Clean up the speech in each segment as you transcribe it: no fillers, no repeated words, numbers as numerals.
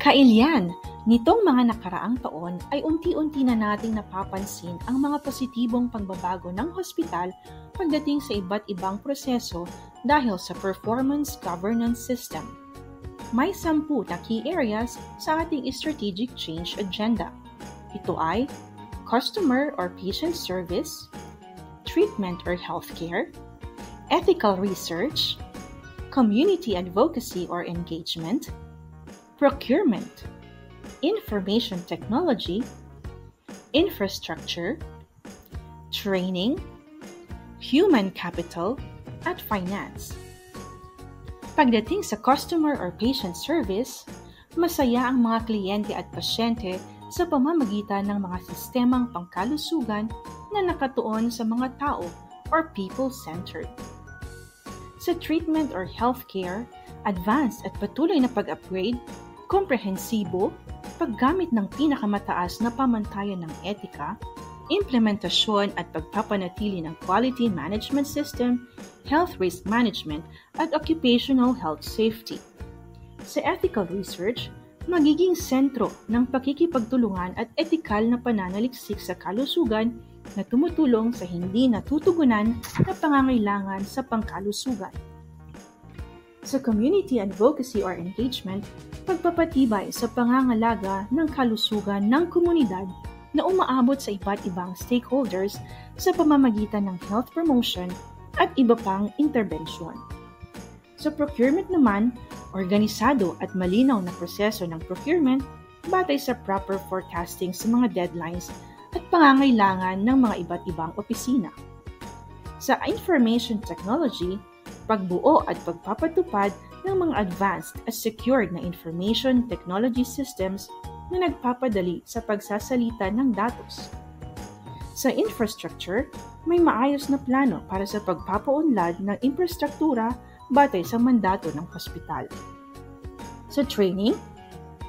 Kailian, nitong mga nakaraang taon ay unti-unti na nating napapansin ang mga positibong pagbabago ng hospital pagdating sa iba't ibang proseso dahil sa performance governance system. May 10 na key areas sa ating strategic change agenda. Ito ay customer or patient service, treatment or healthcare, ethical research, community advocacy or engagement, procurement, information technology, infrastructure, training, human capital, at finance. Pagdating sa customer or patient service, masaya ang mga kliyente at pasyente sa pamamagitan ng mga sistemang pangkalusugan na nakatuon sa mga tao or people-centered. Sa treatment or healthcare, advanced at patuloy na pag-upgrade, komprehensibo, paggamit ng pinakamataas na pamantayan ng etika, implementasyon at pagpapanatili ng quality management system, health risk management, at occupational health safety. Sa ethical research, magiging sentro ng pakikipagtulungan at etikal na pananaliksik sa kalusugan na tumutulong sa hindi natutugunan na pangangailangan sa pangkalusugan. Sa community advocacy or engagement, pagpapatibay sa pangangalaga ng kalusugan ng komunidad na umaabot sa iba't ibang stakeholders sa pamamagitan ng health promotion at iba pang interbensyon. Sa procurement naman, organisado at malinaw na proseso ng procurement batay sa proper forecasting sa mga deadlines at pangangailangan ng mga iba't ibang opisina. Sa information technology, pagbuo at pagpapatupad ng mga advanced at secured na information technology systems na nagpapadali sa pagsasalita ng datos. Sa infrastructure, may maayos na plano para sa pagpapaunlad ng infrastruktura batay sa mandato ng hospital. Sa training,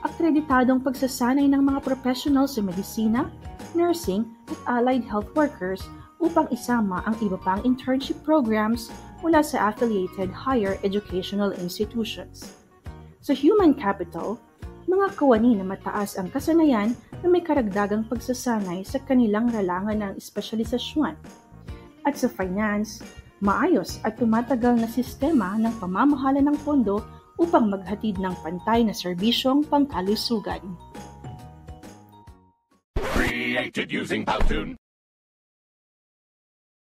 akreditadong pagsasanay ng mga professional sa medisina, nursing at allied health workers upang isama ang iba pang internship programs mula sa affiliated higher educational institutions. Sa human capital, mga kawani na mataas ang kasanayan na may karagdagang pagsasanay sa kanilang ralangan ng espesyalisasyon. At sa finance, maayos at tumatagal na sistema ng pamamahala ng pondo upang maghatid ng pantay na serbisyong pangkalusugan. Created using Powtoon.